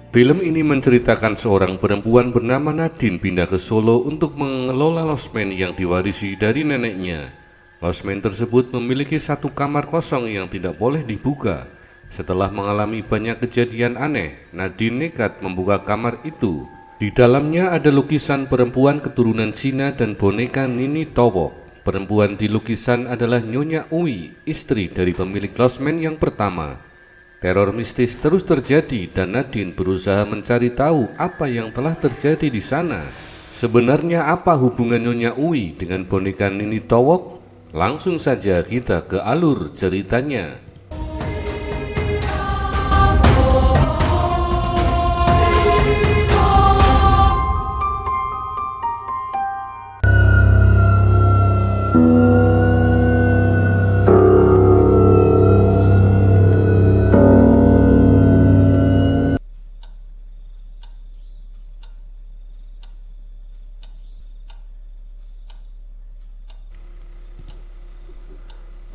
Film ini menceritakan seorang perempuan bernama Nadine pindah ke Solo untuk mengelola losmen yang diwarisi dari neneknya. Losmen tersebut memiliki satu kamar kosong yang tidak boleh dibuka. Setelah mengalami banyak kejadian aneh, Nadine nekat membuka kamar itu. Di dalamnya ada lukisan perempuan keturunan Cina dan boneka Nini Towok. Perempuan di lukisan adalah Nyonya Uwi, istri dari pemilik losmen yang pertama. Teror mistis terus terjadi dan Nadine berusaha mencari tahu apa yang telah terjadi di sana. Sebenarnya apa hubungan Nyonya Uwi dengan boneka Nini Towok? Langsung saja kita ke alur ceritanya.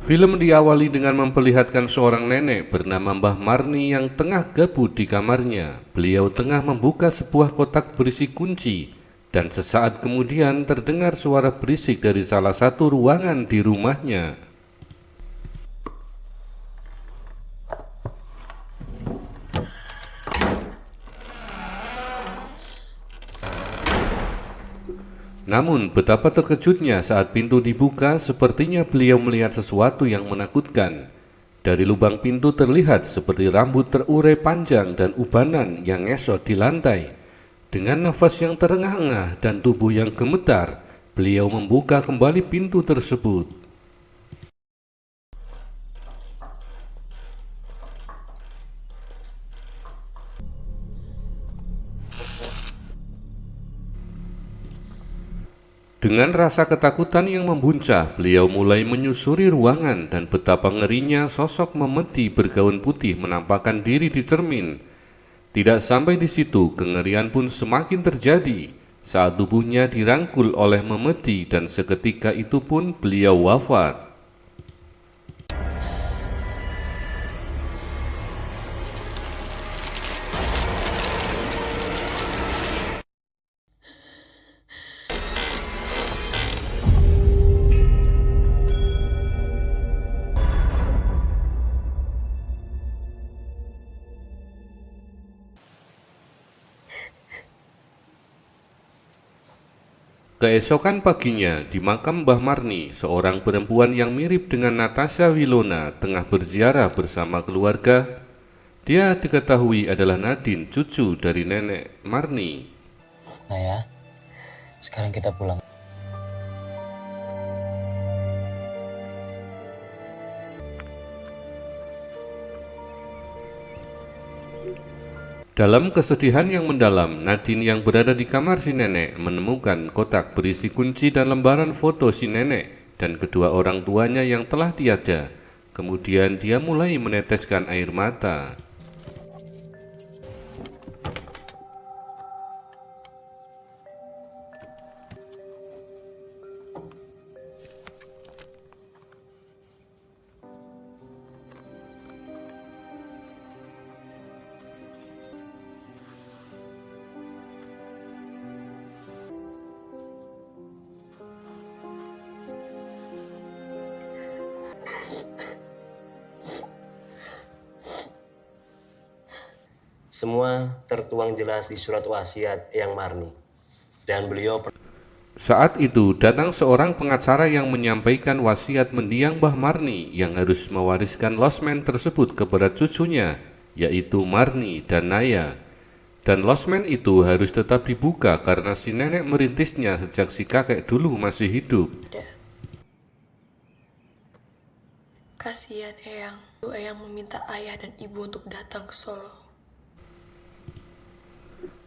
Film diawali dengan memperlihatkan seorang nenek bernama Mbah Marni yang tengah gabut di kamarnya. Beliau tengah membuka sebuah kotak berisi kunci, dan sesaat kemudian terdengar suara berisik dari salah satu ruangan di rumahnya. Namun betapa terkejutnya saat pintu dibuka, sepertinya beliau melihat sesuatu yang menakutkan. Dari lubang pintu terlihat seperti rambut terurai panjang dan ubanan yang ngesot di lantai. Dengan nafas yang terengah-engah dan tubuh yang gemetar, beliau membuka kembali pintu tersebut. Dengan rasa ketakutan yang membuncah, beliau mulai menyusuri ruangan dan betapa ngerinya sosok memeti bergaun putih menampakkan diri di cermin. Tidak sampai di situ, kengerian pun semakin terjadi saat tubuhnya dirangkul oleh memeti dan seketika itu pun beliau wafat. Keesokan paginya, di makam Mbah Marni, seorang perempuan yang mirip dengan Natasha Wilona tengah berziarah bersama keluarga. Dia diketahui adalah Nadine, cucu dari nenek Marni. Nah ya, sekarang kita pulang. Dalam kesedihan yang mendalam, Nadine yang berada di kamar si nenek menemukan kotak berisi kunci dan lembaran foto si nenek dan kedua orang tuanya yang telah tiada. Kemudian dia mulai meneteskan air mata. Semua tertuang jelas di surat wasiat Eyang Marni. Dan beliau Saat itu datang seorang pengacara yang menyampaikan wasiat mendiang Mbah Marni yang harus mewariskan losmen tersebut kepada cucunya, yaitu Marni dan Naya. Dan losmen itu harus tetap dibuka karena si nenek merintisnya sejak si kakek dulu masih hidup. Kasihan Eyang. Eyang meminta ayah dan ibu untuk datang ke Solo.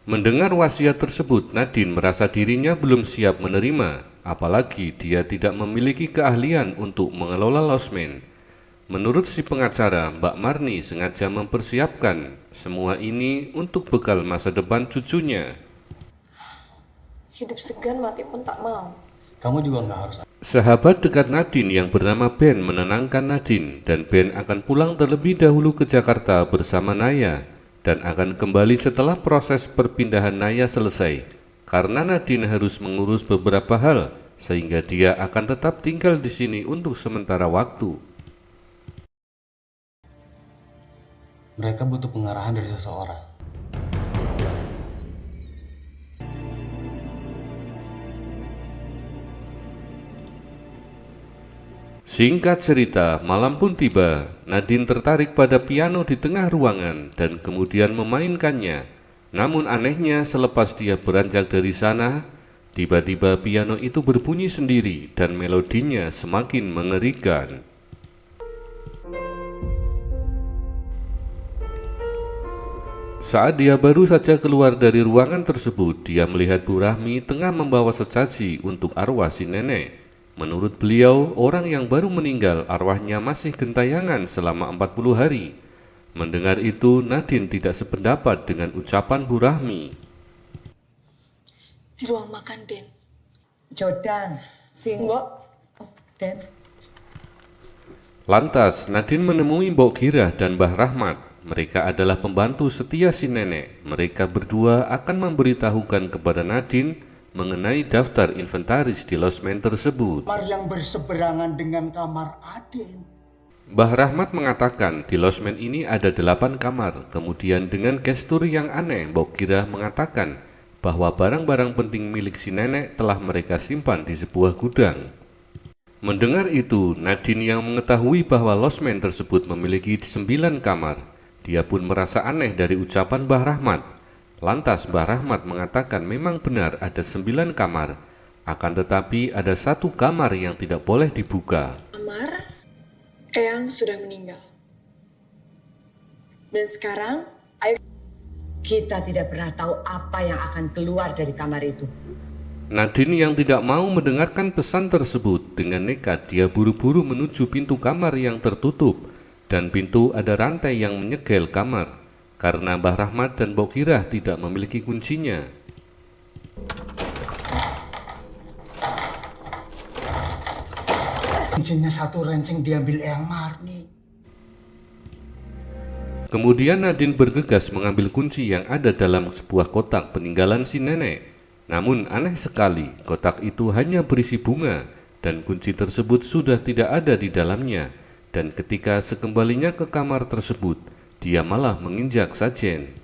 Mendengar wasiat tersebut, Nadine merasa dirinya belum siap menerima, apalagi dia tidak memiliki keahlian untuk mengelola losmen. Menurut si pengacara, Mbak Marni sengaja mempersiapkan semua ini untuk bekal masa depan cucunya. Hidup segan, mati pun tak mau. Kamu juga nggak harus. Sahabat dekat Nadine yang bernama Ben menenangkan Nadine dan Ben akan pulang terlebih dahulu ke Jakarta bersama Naya. dan akan kembali setelah proses perpindahan Naya selesai, karena Nadine harus mengurus beberapa hal, sehingga dia akan tetap tinggal di sini untuk sementara waktu. Mereka butuh pengarahan dari seseorang. Singkat cerita, malam pun tiba. Nadine tertarik pada piano di tengah ruangan dan kemudian memainkannya. Namun anehnya, selepas dia beranjak dari sana, tiba-tiba piano itu berbunyi sendiri dan melodinya semakin mengerikan. Saat dia baru saja keluar dari ruangan tersebut, dia melihat Bu Rahmi tengah membawa sesaji untuk arwah si nenek. Menurut beliau, orang yang baru meninggal arwahnya masih gentayangan selama 40 hari. Mendengar itu, Nadine tidak sependapat dengan ucapan Bu Rahmi. Di ruang makan, Den. Jodan, sing Mbok, Den. Lantas, Nadine menemui Mbok Girah dan Mbah Rahmat. Mereka adalah pembantu setia si nenek. Mereka berdua akan memberitahukan kepada Nadine mengenai daftar inventaris di losmen tersebut. Kamar yang berseberangan dengan kamar Aden. Mbah Rahmat mengatakan di losmen ini ada 8 kamar. Kemudian dengan gestur yang aneh, Mbok Girah mengatakan bahwa barang-barang penting milik si nenek telah mereka simpan di sebuah gudang. Mendengar itu, Nadine yang mengetahui bahwa losmen tersebut memiliki 9 kamar. Dia pun merasa aneh dari ucapan Mbah Rahmat. Lantas Mbah Rahmat mengatakan memang benar ada 9 kamar, akan tetapi ada 1 kamar yang tidak boleh dibuka. Amar, Eyang sudah meninggal. Dan sekarang, ayo. Kita tidak pernah tahu apa yang akan keluar dari kamar itu. Nadine yang tidak mau mendengarkan pesan tersebut, dengan nekat dia buru-buru menuju pintu kamar yang tertutup, dan pintu ada rantai yang menyegel kamar. Karena Mbah Rahmat dan Mbok Girah tidak memiliki kuncinya. Rencengnya 1 renceng diambil Eyang Marni. Kemudian Nadine bergegas mengambil kunci yang ada dalam sebuah kotak peninggalan si nenek. Namun aneh sekali, kotak itu hanya berisi bunga dan kunci tersebut sudah tidak ada di dalamnya. Dan ketika sekembalinya ke kamar tersebut, dia malah menginjak sajen.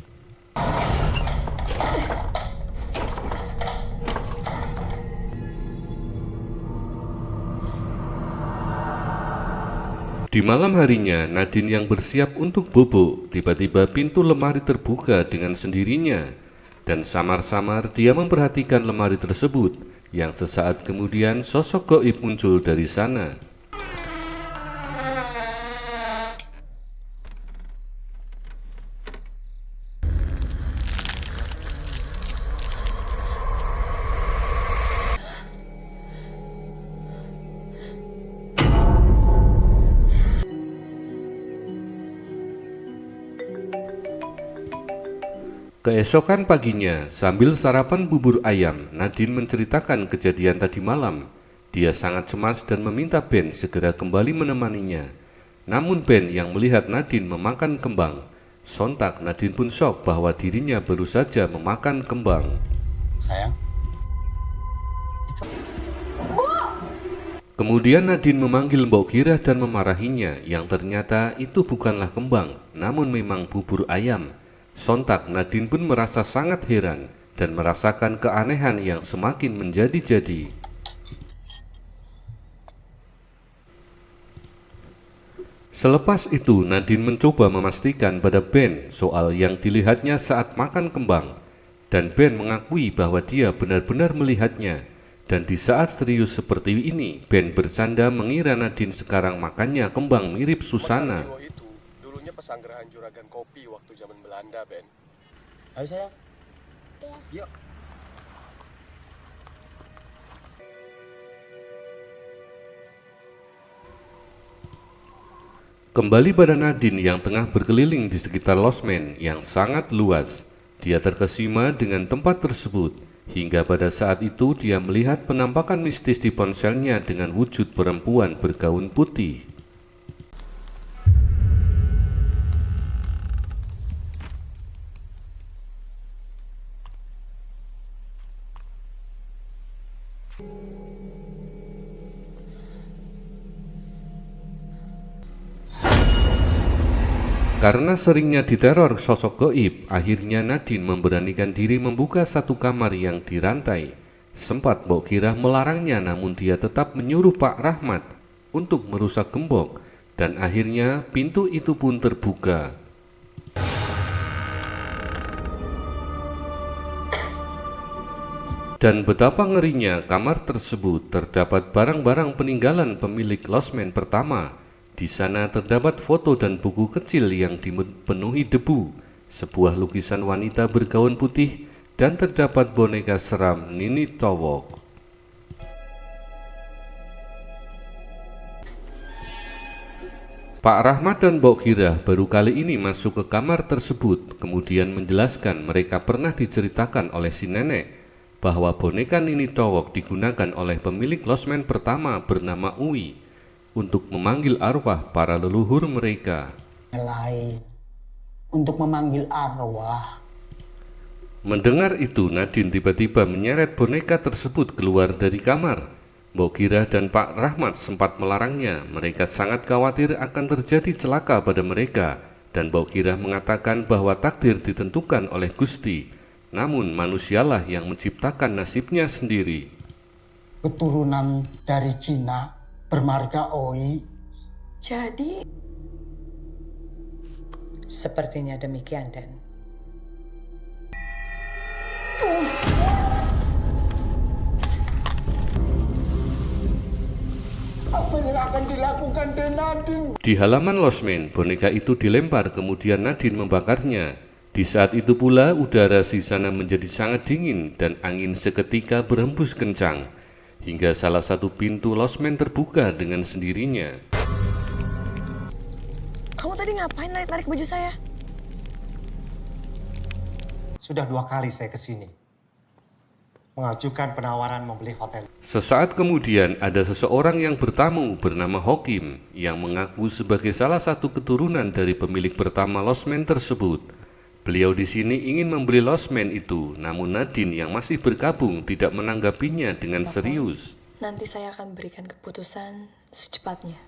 Di malam harinya, Nadine yang bersiap untuk bobo, tiba-tiba pintu lemari terbuka dengan sendirinya. Dan samar-samar dia memperhatikan lemari tersebut, yang sesaat kemudian sosok gaib muncul dari sana. Keesokan paginya, sambil sarapan bubur ayam, Nadine menceritakan kejadian tadi malam. Dia sangat cemas dan meminta Ben segera kembali menemaninya. Namun Ben yang melihat Nadine memakan kembang, sontak Nadine pun syok bahwa dirinya baru saja memakan kembang. Sayang, Kemudian Nadine memanggil Mbok Girah dan memarahinya, yang ternyata itu bukanlah kembang, namun memang bubur ayam. Sontak Nadine pun merasa sangat heran dan merasakan keanehan yang semakin menjadi-jadi. Selepas itu Nadine mencoba memastikan pada Ben soal yang dilihatnya saat makan kembang, dan Ben mengakui bahwa dia benar-benar melihatnya. Dan di saat serius seperti ini, Ben bercanda mengira Nadine sekarang makannya kembang mirip Susana. Itu dulunya pesanggrahan juragan kopi waktu zaman Belanda, Ben. ayo sayang. Yuk. Kembali pada Nadine yang tengah berkeliling di sekitar losmen yang sangat luas. Dia terkesima dengan tempat tersebut, hingga pada saat itu dia melihat penampakan mistis di ponselnya dengan wujud perempuan bergaun putih. Karena seringnya diteror sosok gaib, akhirnya Nadine memberanikan diri membuka satu kamar yang dirantai. Sempat Mbok Kirah melarangnya, namun dia tetap menyuruh Pak Rahmat untuk merusak gembok, dan akhirnya pintu itu pun terbuka. Dan betapa ngerinya kamar tersebut, terdapat barang-barang peninggalan pemilik losmen pertama. Di sana terdapat foto dan buku kecil yang dipenuhi debu, sebuah lukisan wanita bergaun putih, dan terdapat boneka seram Nini Towok. Pak Rahmat dan Mbok Kirah baru kali ini masuk ke kamar tersebut, kemudian menjelaskan mereka pernah diceritakan oleh si nenek bahwa boneka Nini Towok digunakan oleh pemilik losmen pertama bernama Uwi untuk memanggil arwah para leluhur mereka. Lain untuk memanggil arwah. Mendengar itu, Nadine tiba-tiba menyeret boneka tersebut keluar dari kamar. Mbok Kirah dan Pak Rahmat sempat melarangnya. Mereka sangat khawatir akan terjadi celaka pada mereka, dan Mbok Kirah mengatakan bahwa takdir ditentukan oleh Gusti, namun manusialah yang menciptakan nasibnya sendiri. Keturunan dari Cina bermarga Oi. Jadi, Sepertinya demikian, Den. Apa yang akan dilakukan Nadine? Di halaman losmen, boneka itu dilempar, kemudian Nadine membakarnya. Di saat itu pula, udara di sana menjadi sangat dingin dan angin seketika berhembus kencang, hingga salah satu pintu losmen terbuka dengan sendirinya. kamu tadi ngapain narik-narik baju saya? Sudah 2 kali saya kesini. Mengajukan penawaran membeli hotel. Sesaat kemudian ada seseorang yang bertamu bernama Hokim yang mengaku sebagai salah satu keturunan dari pemilik pertama losmen tersebut. Beliau di sini ingin membeli losmen itu, namun Nadine yang masih bergabung tidak menanggapinya dengan serius. Nanti saya akan berikan keputusan secepatnya.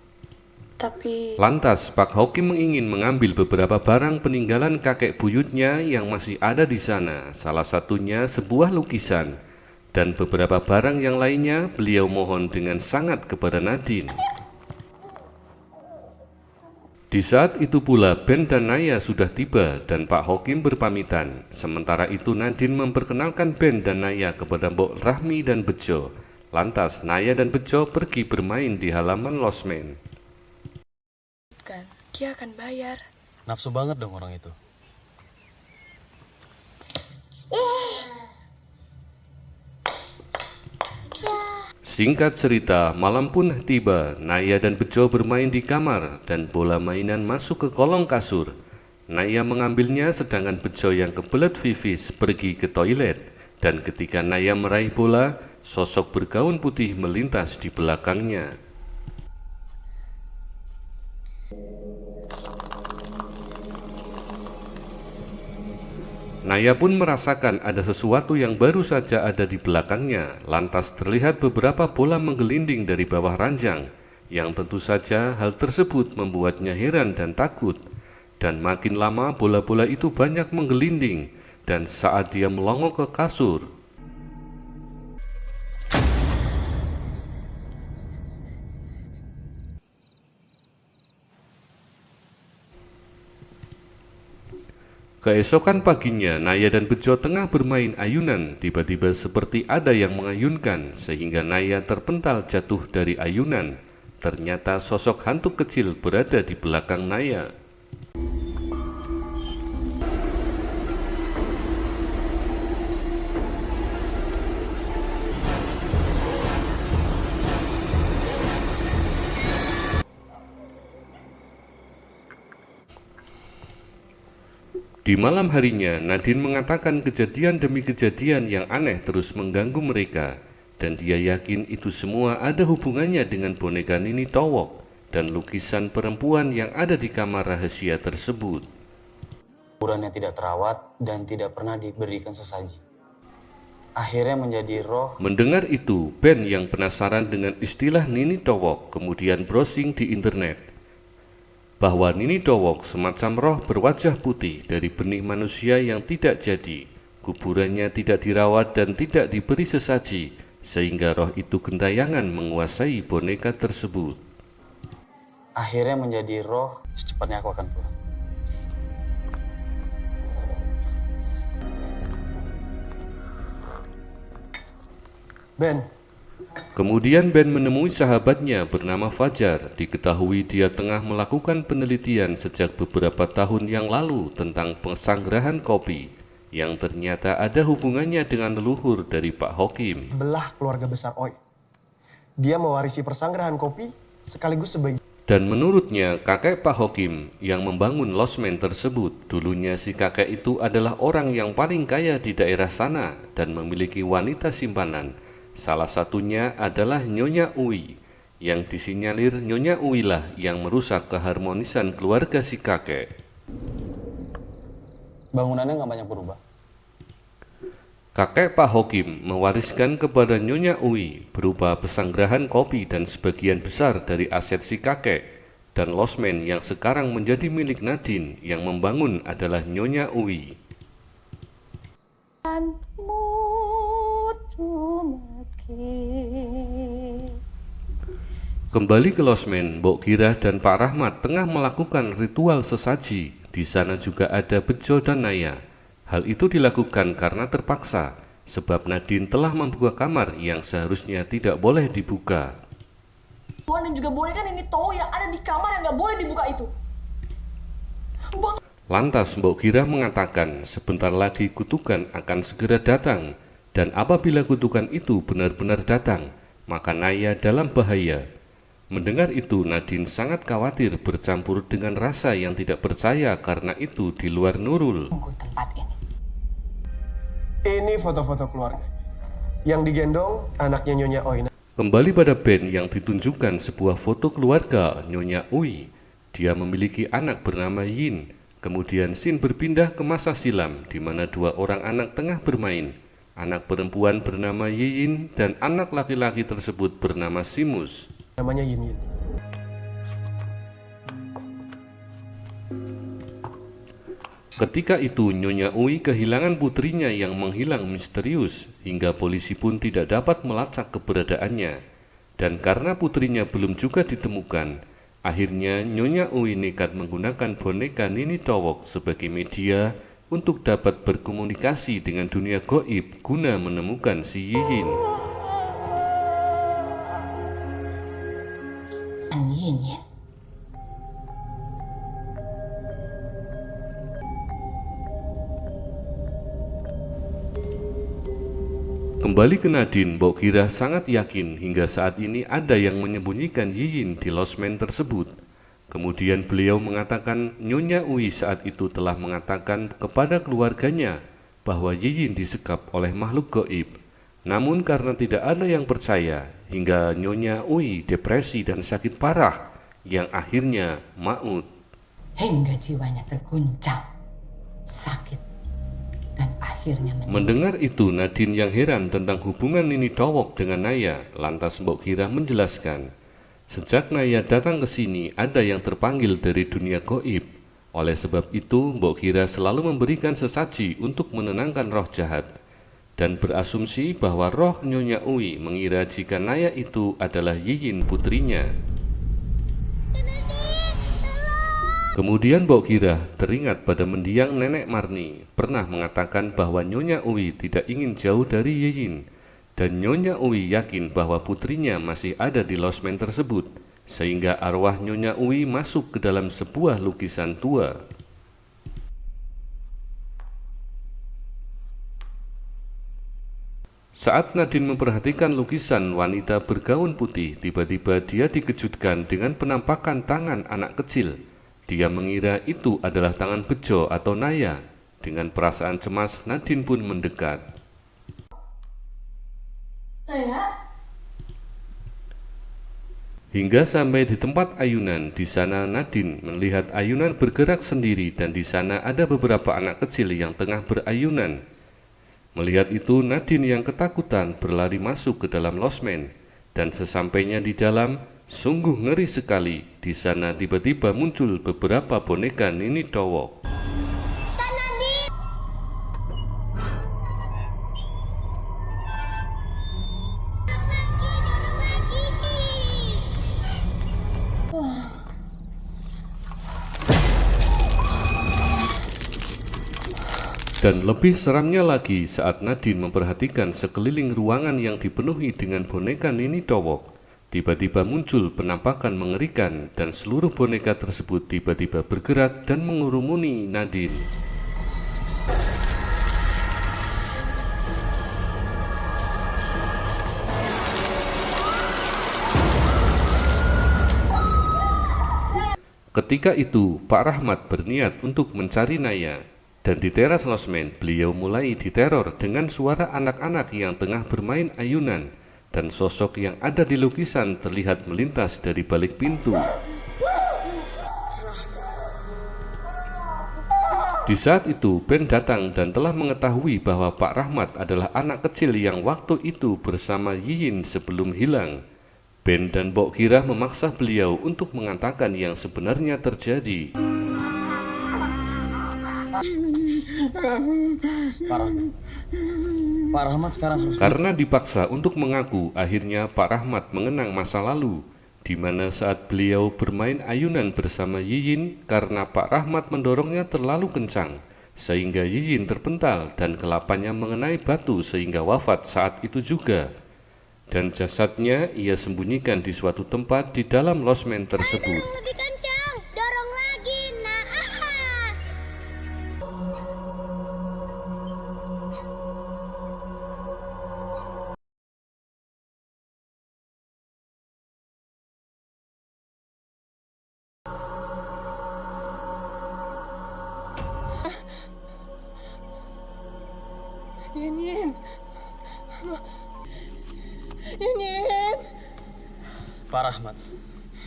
Tapi Lantas Pak Hokim ingin mengambil beberapa barang peninggalan kakek buyutnya yang masih ada di sana, salah satunya sebuah lukisan. Dan beberapa barang yang lainnya beliau mohon dengan sangat kepada Nadine. Di saat itu pula Ben dan Naya sudah tiba dan Pak Hokim berpamitan. Sementara itu Nadine memperkenalkan Ben dan Naya kepada Mbok Rahmi dan Bejo. Lantas Naya dan Bejo pergi bermain di halaman losmen. kan, Kia akan bayar. Nafsu banget dong orang itu. Singkat cerita, malam pun tiba. Naya dan Bejo bermain di kamar dan bola mainan masuk ke kolong kasur. Naya mengambilnya sedangkan Bejo yang kebelet pipis pergi ke toilet. Dan ketika Naya meraih bola, sosok bergaun putih melintas di belakangnya. Naya pun merasakan ada sesuatu yang baru saja ada di belakangnya. Lantas terlihat beberapa bola menggelinding dari bawah ranjang, yang tentu saja hal tersebut membuatnya heran dan takut. Dan makin lama bola-bola itu banyak menggelinding, dan saat dia melongok ke kasur, keesokan paginya, Naya dan Bejo tengah bermain ayunan. Tiba-tiba seperti ada yang mengayunkan, sehingga Naya terpental jatuh dari ayunan. Ternyata sosok hantu kecil berada di belakang Naya. Di malam harinya, Nadine mengatakan kejadian demi kejadian yang aneh terus mengganggu mereka, dan dia yakin itu semua ada hubungannya dengan boneka Nini Towok dan lukisan perempuan yang ada di kamar rahasia tersebut. Kuburannya tidak terawat dan tidak pernah diberikan sesaji. Akhirnya menjadi roh. Mendengar itu, Ben yang penasaran dengan istilah Nini Towok kemudian browsing di internet. bahwa Nini Towok semacam roh berwajah putih dari benih manusia yang tidak jadi. Kuburannya tidak dirawat dan tidak diberi sesaji, sehingga roh itu gentayangan menguasai boneka tersebut. Akhirnya menjadi roh, secepatnya aku akan pulang. Ben, Kemudian Ben menemui sahabatnya bernama Fajar. Diketahui dia tengah melakukan penelitian sejak beberapa tahun yang lalu tentang pensangrahan kopi yang ternyata ada hubungannya dengan leluhur dari Pak Hokim. belah keluarga besar Oi. Dia mewarisi persanggrahan kopi sekaligus sebagai... Dan menurutnya kakek Pak Hokim yang membangun losmen tersebut, dulunya si kakek itu adalah orang yang paling kaya di daerah sana dan memiliki wanita simpanan. Salah satunya adalah Nyonya Uwi, yang disinyalir Nyonya Uwi lah yang merusak keharmonisan keluarga si kakek. Bangunannya nggak banyak berubah. Kakek Pak Hokim mewariskan kepada Nyonya Uwi berupa pesanggerahan kopi dan sebagian besar dari aset si kakek, dan losmen yang sekarang menjadi milik Nadine yang membangun adalah Nyonya Uwi. Kembali ke losmen, Mbok Girah dan Pak Rahmat tengah melakukan ritual sesaji. Di sana juga ada Bejo dan Naya. Hal itu dilakukan karena terpaksa, sebab Nadine telah membuka kamar yang seharusnya tidak boleh dibuka. Dan juga boneka Nini Towok yang ada di kamar yang nggak boleh dibuka itu. Lantas Mbok Girah mengatakan sebentar lagi kutukan akan segera datang, dan apabila kutukan itu benar-benar datang, maka Naya dalam bahaya. Mendengar itu, Nadine sangat khawatir bercampur dengan rasa yang tidak percaya karena itu di luar Nurul. Tunggu tempat ini. Ini foto-foto keluarganya. Yang digendong anaknya Nyonya Oi. Kembali pada Ben yang ditunjukkan sebuah foto keluarga Nyonya Uwi. Dia memiliki anak bernama Yin. Kemudian scene berpindah ke masa silam di mana dua orang anak tengah bermain. Anak perempuan bernama Yiyin dan anak laki-laki tersebut bernama Simus. Namanya Yin Yin. Ketika itu Nyonya Uwi kehilangan putrinya yang menghilang misterius hingga polisi pun tidak dapat melacak keberadaannya. Dan karena putrinya belum juga ditemukan, akhirnya Nyonya Uwi nekat menggunakan boneka Nini Towok sebagai media untuk dapat berkomunikasi dengan dunia gaib guna menemukan si Yiyin. Yin Yin. Kembali ke Nadine, Mbok Girah sangat yakin hingga saat ini ada yang menyembunyikan Yiyin di losmen tersebut. Kemudian beliau mengatakan Nyonya Uwi saat itu telah mengatakan kepada keluarganya bahwa Yiyin disekap oleh makhluk gaib. Namun karena tidak ada yang percaya, hingga Nyonya Uwi depresi dan sakit parah yang akhirnya maut. Hingga jiwanya terguncang, sakit, dan akhirnya meninggal. Mendengar itu, Nadine yang heran tentang hubungan Nini Towok dengan Naya. Lantas Mbok Girah menjelaskan, sejak Naya datang ke sini ada yang terpanggil dari dunia gaib. Oleh sebab itu, Mbok Girah selalu memberikan sesaji untuk menenangkan roh jahat, dan berasumsi bahwa roh Nyonya Uwi mengira jika Naya itu adalah Yiyin putrinya. Kemudian Mbok Girah teringat pada mendiang Nenek Marni pernah mengatakan bahwa Nyonya Uwi tidak ingin jauh dari Yiyin, dan Nyonya Uwi yakin bahwa putrinya masih ada di losmen tersebut, sehingga arwah Nyonya Uwi masuk ke dalam sebuah lukisan tua. Saat Nadine memperhatikan lukisan wanita bergaun putih, tiba-tiba dia dikejutkan dengan penampakan tangan anak kecil. Dia mengira itu adalah tangan Bejo atau Naya. Dengan perasaan cemas, Nadine pun mendekat. Hingga sampai di tempat ayunan, di sana Nadine melihat ayunan bergerak sendiri dan di sana ada beberapa anak kecil yang tengah berayunan. Melihat itu, Nadine yang ketakutan berlari masuk ke dalam losmen, dan sesampainya di dalam, sungguh ngeri sekali di sana tiba-tiba muncul beberapa boneka Nini Towok. Dan lebih seramnya lagi saat Nadine memperhatikan sekeliling ruangan yang dipenuhi dengan boneka Nini Towok. Tiba-tiba muncul penampakan mengerikan dan seluruh boneka tersebut tiba-tiba bergerak dan mengurumuni Nadine. Ketika itu, Pak Rahmat berniat untuk mencari Naya. Dan di teras losmen, beliau mulai diteror dengan suara anak-anak yang tengah bermain ayunan dan sosok yang ada di lukisan terlihat melintas dari balik pintu. Di saat itu, Ben datang dan telah mengetahui bahwa Pak Rahmat adalah anak kecil yang waktu itu bersama Yiyin sebelum hilang. Ben dan Bok Kira memaksa beliau untuk mengatakan yang sebenarnya terjadi. Pak Rahmat sekarang harus... Karena dipaksa untuk mengaku, akhirnya Pak Rahmat mengenang masa lalu, di mana saat beliau bermain ayunan bersama Yiyin karena Pak Rahmat mendorongnya terlalu kencang, sehingga Yiyin terpental dan kelapanya mengenai batu sehingga wafat saat itu juga. Dan jasadnya ia sembunyikan di suatu tempat di dalam losmen tersebut. Lebih kencang, dorong lagi, nah. Yin. Pak Rahmat.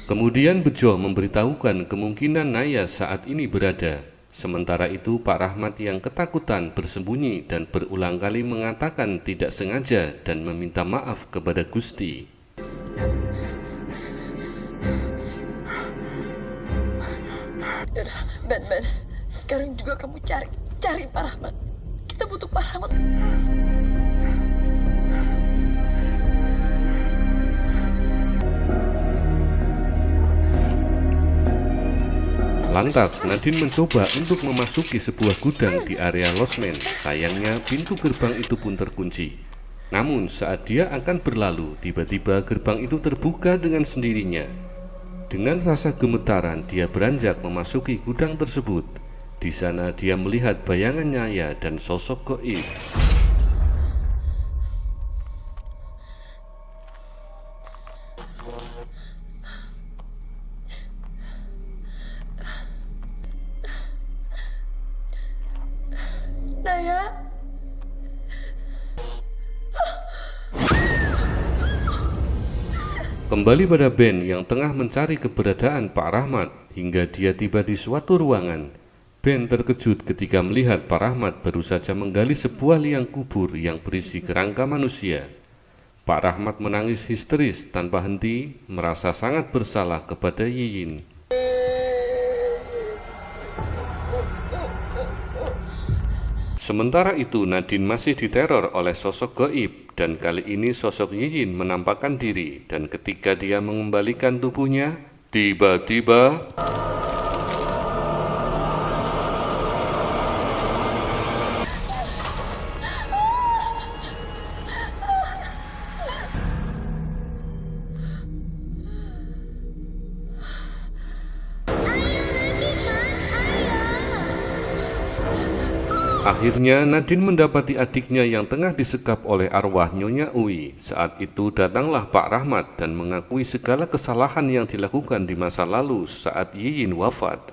Kemudian Bejo memberitahukan kemungkinan Naya saat ini berada. Sementara itu Pak Rahmat yang ketakutan bersembunyi dan berulang kali mengatakan tidak sengaja dan meminta maaf kepada Gusti. Ben, sekarang juga kamu cari Pak Rahmat. Kita butuh Pak Rahmat. Lantas Nadine mencoba untuk memasuki sebuah gudang di area losmen. Sayangnya pintu gerbang itu pun terkunci. Namun saat dia akan berlalu, tiba-tiba gerbang itu terbuka dengan sendirinya. Dengan rasa gemetaran dia beranjak memasuki gudang tersebut. Di sana dia melihat bayangan Naya dan sosok gaib. Naya. Kembali pada Ben yang tengah mencari keberadaan Pak Rahmat hingga dia tiba di suatu ruangan. Ben terkejut ketika melihat Pak Rahmat baru saja menggali sebuah liang kubur yang berisi kerangka manusia. Pak Rahmat menangis histeris tanpa henti, merasa sangat bersalah kepada Yiyin. Sementara itu Nadine masih diteror oleh sosok gaib dan kali ini sosok Yiyin menampakkan diri dan ketika dia mengembalikan tubuhnya, tiba-tiba akhirnya Nadine mendapati adiknya yang tengah disekap oleh arwah Nyonya Uwi. Saat itu datanglah Pak Rahmat dan mengakui segala kesalahan yang dilakukan di masa lalu saat Yiyin wafat.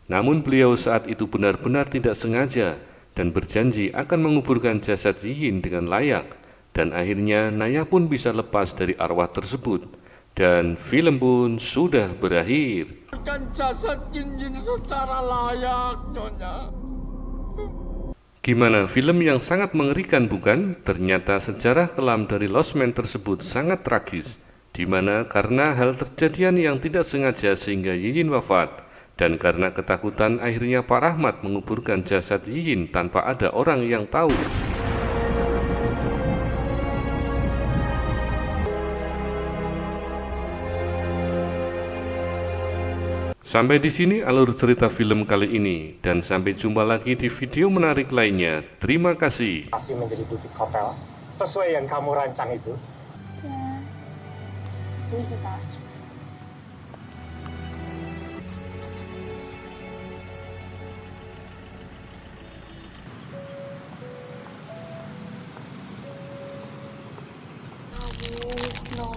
Namun beliau saat itu benar-benar tidak sengaja dan berjanji akan menguburkan jasad Yiyin dengan layak. Dan akhirnya Naya pun bisa lepas dari arwah tersebut. Dan film pun sudah berakhir. Jasad Yin secara layak, Nyonya. Gimana, film yang sangat mengerikan bukan? Ternyata sejarah kelam dari Lost Man tersebut sangat tragis. di mana karena hal terjadian yang tidak sengaja sehingga Yiyin wafat, dan karena ketakutan akhirnya Pak Rahmat menguburkan jasad Yiyin tanpa ada orang yang tahu. Sampai di sini alur cerita film kali ini, dan sampai jumpa lagi di video menarik lainnya. Terima kasih. Masih menjadi butik hotel sesuai yang kamu rancang itu. Ya, bisa Pak. No.